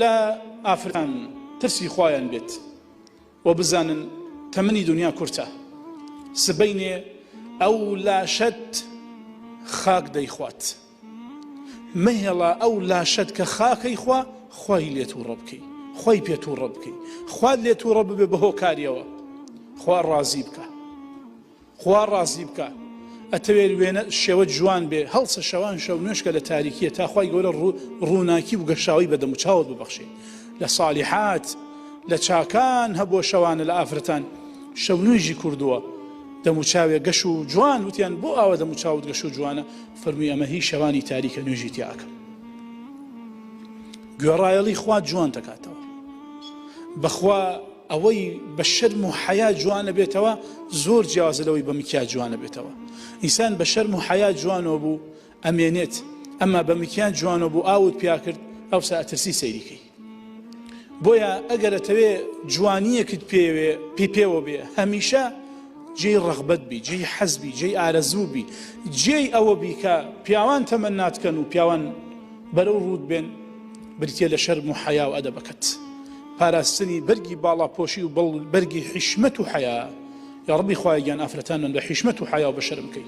لا ئافرەتان ترسی خۆیان بێت و بزانن تەمەنی دنیا کورتە سبەینێ ئەو لاشەت خاک دەیخوات مەهێڵە ئەو لاشەت کە خاکەی خوا خۆی لێت و ڕە بکەی خۆی پێت و ڕە بکەی خوات لێت و ڕە ببێ بە هۆکاریەوە خوا ڕازی بکە خوا ڕازی بکە ئەتەوێت وێنە شێوە جوان بێ هەڵسە شەوان شەو نوێشکە لە تاریکیە تا خوای گەورە ڕووناکی و گەشاوی بە دەم و چاوت ببەخشێ لە ساڵیحات لە چاکان هەبووە شەوانە لە ئافرەتان شەو نوێژی کردووە دەم و چاوێ گەش و جوان وتیان بۆ ئاوە دەم و چاوت گەش و جوانە فەرمووی ئەمە هیچ شەوانی تاریکە نوێژی تیاکەم گوێڕایەڵی خوا جوان دەکاتەوە بەخوا ئەوەی بە شەرم و حەیا جوانە بێتەوە زۆر جیازە لەوەی بە مکیا جوانە بێتەوە ئینسان بە شەرم و حەیا جوانەوە بوو ئەمێنێت ئەمما بە مکیان جوانەوە بوو ئاوت پیا کرد ئەوسا ئەترسی سەیریکەی بۆیە ئەگەرەتەوێ جوانیەکت پێوە بێ هەمیشە جێی ڕەغبەت بی جێی حەز بی جێی ئارەزوو بی جێی ئەوە بی کە پیاوان تەمەناتکەن و پیاوان بەرەو ڕوود بێن بریتە لە شەرم و حەیا و ئەدەبەکەت پاراستنی بەرگی باڵاپۆشی و بەرگی حیشمەت و حەیا یا ڕەبی خوایە گیان ئافرەتانمان بە حیشمەت و حەیا و بە شەرم بکەی